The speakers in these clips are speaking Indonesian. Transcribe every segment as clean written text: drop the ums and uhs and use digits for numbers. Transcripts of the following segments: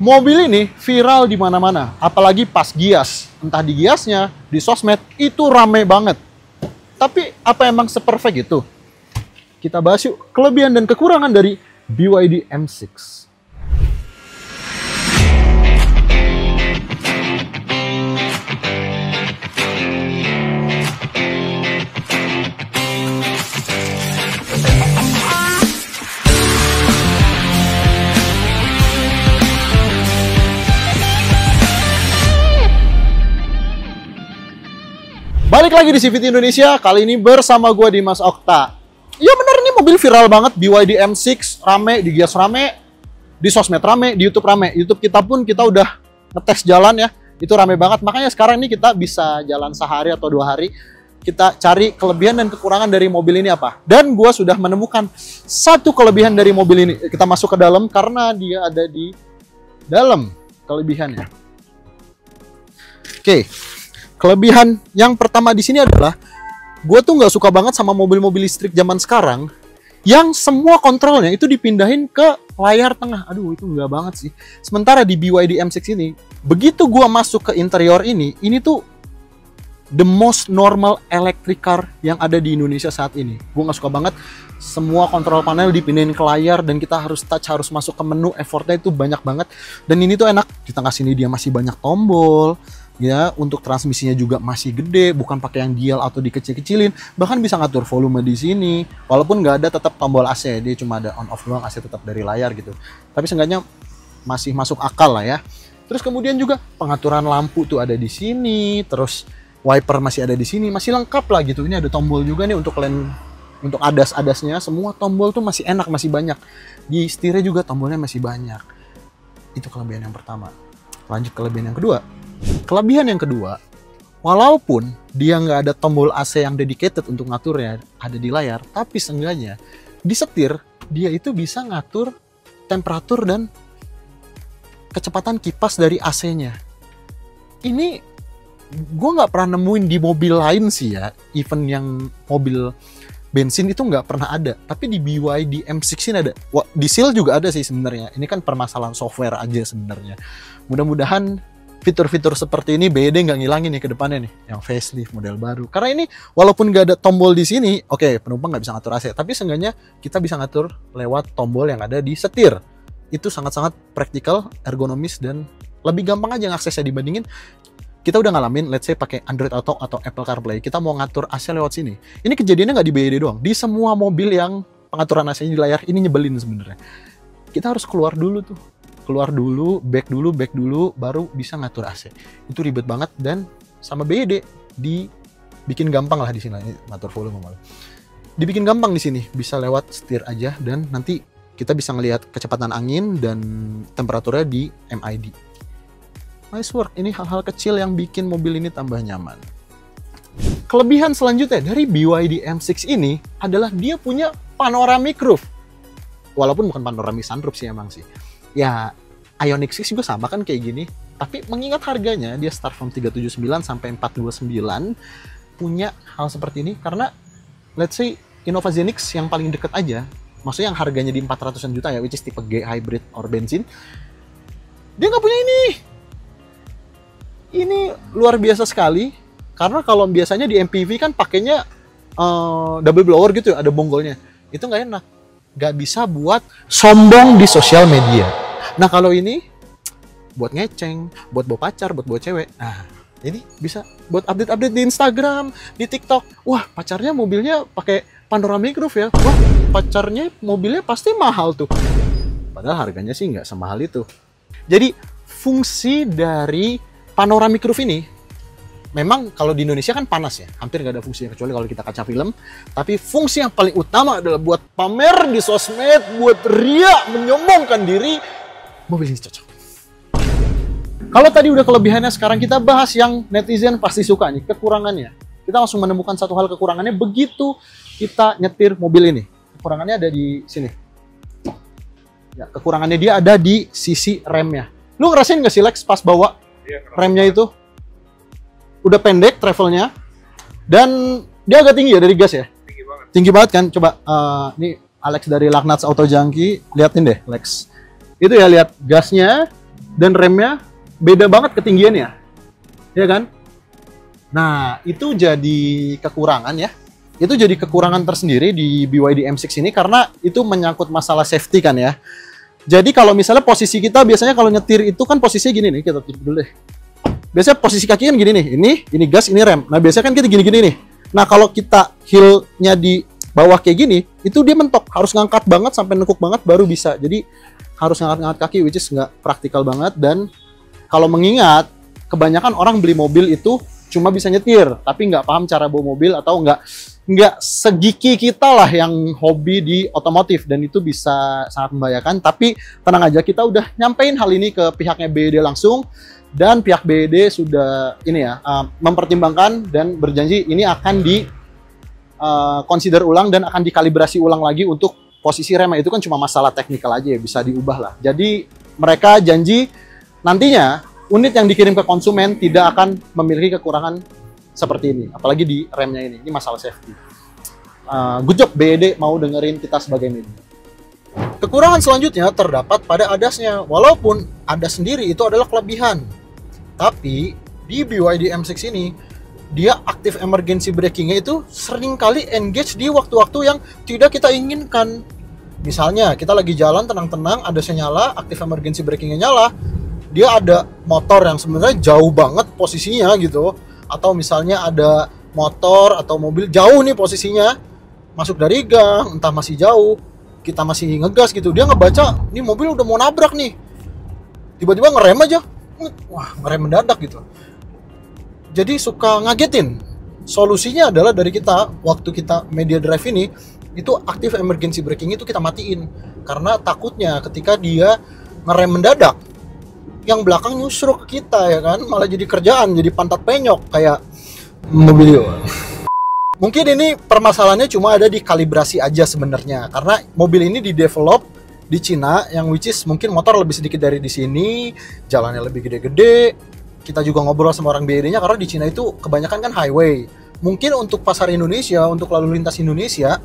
Mobil ini viral di mana-mana, apalagi pas gias. Entah di giasnya, di sosmed, itu rame banget. Tapi apa emang seperfect itu? Kita bahas yuk kelebihan dan kekurangan dari BYD M6. Balik lagi di CVT Indonesia, kali ini bersama gue Dimas Okta. Ya bener, ini mobil viral banget, BYD M6, rame, di gias rame, di sosmed rame, di YouTube rame. YouTube kita pun kita udah ngetes jalan ya, itu rame banget. Makanya sekarang ini kita bisa jalan sehari atau 2 hari, kita cari kelebihan dan kekurangan dari mobil ini apa. Dan gue sudah menemukan satu kelebihan dari mobil ini. Kita masuk ke dalam karena dia ada di dalam kelebihannya. Oke. Kelebihan yang pertama di sini adalah gue tuh nggak suka banget sama mobil-mobil listrik zaman sekarang yang semua kontrolnya itu dipindahin ke layar tengah. Aduh, itu nggak banget sih. Sementara di BYD M6 ini, begitu gue masuk ke interior ini tuh the most normal electric car yang ada di Indonesia saat ini. Gue nggak suka banget semua kontrol panel dipindahin ke layar dan kita harus touch, harus masuk ke menu, effortnya itu banyak banget. Dan ini tuh enak, di tengah sini dia masih banyak tombol. Ya, untuk transmisinya juga masih gede, bukan pakai yang dial atau dikecil-kecilin. Bahkan bisa ngatur volume di sini. Walaupun nggak ada tetap tombol AC, dia cuma ada on off doang, AC tetap dari layar gitu. Tapi seenggaknya masih masuk akal lah ya. Terus kemudian juga pengaturan lampu tuh ada di sini, terus wiper masih ada di sini, masih lengkap lah gitu. Ini ada tombol juga nih untuk untuk adas-adasnya, semua tombol tuh masih enak, masih banyak. Di setirnya juga tombolnya masih banyak. Itu kelebihan yang pertama. Lanjut kelebihan yang kedua. Kelebihan yang kedua, walaupun dia nggak ada tombol AC yang dedicated untuk ngaturnya ada di layar, tapi seenggaknya di setir dia itu bisa ngatur temperatur dan kecepatan kipas dari AC-nya. Ini gue nggak pernah nemuin di mobil lain sih ya, even yang mobil bensin itu nggak pernah ada, tapi di BYD M6 ini ada. Wah, di Seal juga ada sih sebenarnya. Ini kan permasalahan software aja sebenarnya. Mudah-mudahan fitur-fitur seperti ini BYD nggak ngilangin nih ke depannya nih, yang facelift model baru. Karena ini walaupun nggak ada tombol di sini, oke, penumpang nggak bisa ngatur AC, tapi seenggaknya kita bisa ngatur lewat tombol yang ada di setir. Itu sangat-sangat praktikal, ergonomis, dan lebih gampang aja ngaksesnya dibandingin kita udah ngalamin, let's say pakai Android Auto atau Apple CarPlay, kita mau ngatur AC lewat sini. Ini kejadiannya nggak di BYD doang, di semua mobil yang pengaturan AC-nya di layar ini nyebelin sebenarnya. Kita harus keluar dulu, back dulu, baru bisa ngatur AC. Itu ribet banget dan sama BYD dibikin gampang lah di sini. Ini ngatur volume malah. Dibikin gampang di sini, bisa lewat setir aja dan nanti kita bisa ngelihat kecepatan angin dan temperaturnya di MID. Nice work. Ini hal-hal kecil yang bikin mobil ini tambah nyaman. Kelebihan selanjutnya dari BYD M6 ini adalah dia punya panoramic roof. Walaupun bukan panoramic sunroof sih emang sih. Ya, Ioniq 6 juga sama kan kayak gini. Tapi mengingat harganya, dia start from 379 sampai 429, punya hal seperti ini. Karena, let's say, Innova Zenix yang paling deket aja, maksudnya yang harganya di 400-an juta ya, which is tipe G, hybrid, or bensin, dia nggak punya ini. Ini luar biasa sekali. Karena kalau biasanya di MPV kan pakainya double blower gitu ya, ada bonggolnya. Itu nggak enak. Nggak bisa buat sombong di sosial media. Nah kalau ini buat ngeceng, buat bawa pacar, buat bawa cewek. Nah ini bisa buat update-update di Instagram, di TikTok. Wah, pacarnya mobilnya pakai panoramic roof ya. Wah, pacarnya mobilnya pasti mahal tuh. Padahal harganya sih nggak semahal itu. Jadi fungsi dari panoramic roof ini, memang kalau di Indonesia kan panas ya, hampir nggak ada fungsinya kecuali kalau kita kaca film. Tapi fungsi yang paling utama adalah buat pamer di sosmed, buat ria, menyombongkan diri. Mobil ini cocok. Kalau tadi udah kelebihannya, sekarang kita bahas yang netizen pasti suka nih, kekurangannya. Kita langsung menemukan satu hal kekurangannya begitu kita nyetir mobil ini. Kekurangannya ada di sini. Ya, kekurangannya dia ada di sisi remnya. Lu ngerasain nggak sih Lex pas bawa remnya itu? Udah pendek travelnya dan dia agak tinggi ya dari gas ya. Tinggi banget kan. Coba ini Alex dari Lagnats Auto Junkie, liatin deh Lex. Itu ya, lihat gasnya dan remnya beda banget ketinggiannya, ya kan? Nah, itu jadi kekurangan ya. Itu jadi kekurangan tersendiri di BYD M6 ini karena itu menyangkut masalah safety kan ya. Jadi kalau misalnya posisi kita biasanya kalau nyetir itu kan posisinya gini nih, kita tidur dulu deh. Biasanya posisi kaki kan gini nih, ini gas, ini rem. Nah, biasanya kan kita gini-gini nih. Nah, kalau kita heel-nya di bawah kayak gini, itu dia mentok, harus ngangkat banget sampai nekuk banget baru bisa. Jadi harus ngangkat kaki, which is nggak praktikal banget. Dan kalau mengingat, kebanyakan orang beli mobil itu cuma bisa nyetir, tapi nggak paham cara bawa mobil atau nggak segiki kita lah yang hobi di otomotif, dan itu bisa sangat membahayakan. Tapi tenang aja, kita udah nyampein hal ini ke pihaknya BYD langsung, dan pihak BYD sudah mempertimbangkan dan berjanji ini akan di consider ulang dan akan dikalibrasi ulang lagi untuk posisi rem. Itu kan cuma masalah teknikal aja ya, bisa diubah lah. Jadi mereka janji nantinya unit yang dikirim ke konsumen tidak akan memiliki kekurangan seperti ini, apalagi di remnya ini. Ini masalah safety. Good job BYD mau dengerin kita sebagai media. Kekurangan selanjutnya terdapat pada ADAS-nya. Walaupun ADAS sendiri itu adalah kelebihan, tapi di BYD M6 ini dia active emergency braking-nya itu sering kali engage di waktu-waktu yang tidak kita inginkan. Misalnya kita lagi jalan tenang-tenang, ADAS-nya nyala, active emergency braking-nya nyala, dia ada motor yang sebenarnya jauh banget posisinya gitu, atau misalnya ada motor atau mobil jauh nih posisinya, masuk dari gang, entah masih jauh, kita masih ngegas gitu, dia ngebaca ini mobil udah mau nabrak nih, tiba-tiba ngerem aja, wah ngerem mendadak gitu. Jadi suka ngagetin. Solusinya adalah dari kita, waktu kita media drive ini, itu active emergency braking itu kita matiin, karena takutnya ketika dia ngerem mendadak, yang belakang nyusruk ke kita ya kan, malah jadi kerjaan, jadi pantat penyok kayak mobil. Mungkin ini permasalahannya cuma ada di kalibrasi aja sebenarnya, karena mobil ini di-develop di Cina, yang which is mungkin motor lebih sedikit dari di sini, jalannya lebih gede-gede. Kita juga ngobrol sama orang BYD-nya, karena di Cina itu kebanyakan kan highway. Mungkin untuk pasar Indonesia, untuk lalu lintas Indonesia,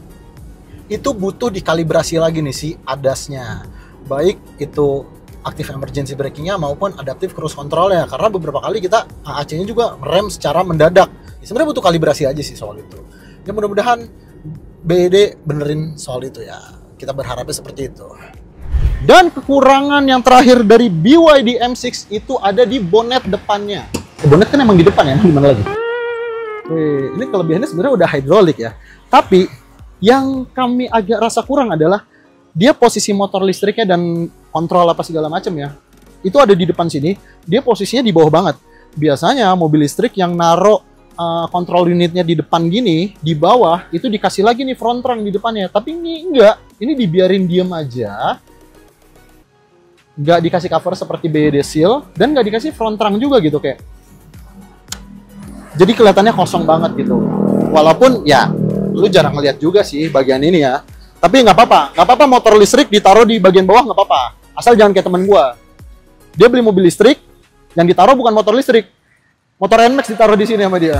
itu butuh dikalibrasi lagi nih si ADAS-nya. Baik itu active emergency braking-nya maupun adaptive cruise control-nya, karena beberapa kali kita AAC-nya juga rem secara mendadak. Sebenarnya butuh kalibrasi aja sih soal itu. Ya mudah-mudahan BYD benerin soal itu ya. Kita berharapnya seperti itu. Dan kekurangan yang terakhir dari BYD M6 itu ada di bonet depannya. Bonet kan emang di depan ya, gimana lagi? Ini kelebihannya sebenarnya udah hidrolik ya. Tapi yang kami agak rasa kurang adalah dia posisi motor listriknya dan kontrol apa segala macam ya, itu ada di depan sini, dia posisinya di bawah banget. Biasanya mobil listrik yang naruh kontrol unitnya di depan gini, di bawah itu dikasih lagi nih front trunk di depannya. Tapi ini enggak, ini dibiarin diem aja, nggak dikasih cover seperti BYD Seal, dan nggak dikasih front trunk juga gitu kayak. Jadi kelihatannya kosong banget gitu. Walaupun ya, lu jarang ngeliat juga sih bagian ini ya. Tapi nggak apa-apa motor listrik ditaruh di bagian bawah nggak apa-apa. Asal jangan kayak temen gua. Dia beli mobil listrik, yang ditaruh bukan motor listrik. Motor NMAX ditaruh di sini sama dia.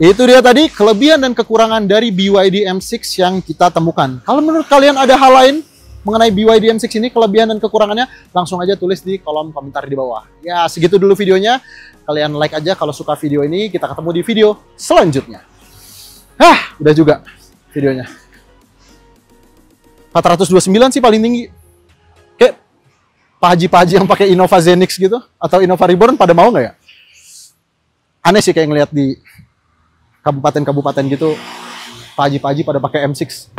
Itu dia tadi kelebihan dan kekurangan dari BYD M6 yang kita temukan. Kalau menurut kalian ada hal lain mengenai BYD M6 ini, kelebihan dan kekurangannya, langsung aja tulis di kolom komentar di bawah. Ya, segitu dulu videonya. Kalian like aja kalau suka video ini. Kita ketemu di video selanjutnya. Udah juga videonya. 429 sih paling tinggi. Kayak Pak Haji yang pakai Innova Zenix gitu, atau Innova Reborn, pada mau nggak ya? Aneh sih kayak ngeliat di kabupaten-kabupaten gitu, Pak Haji pada pakai M6.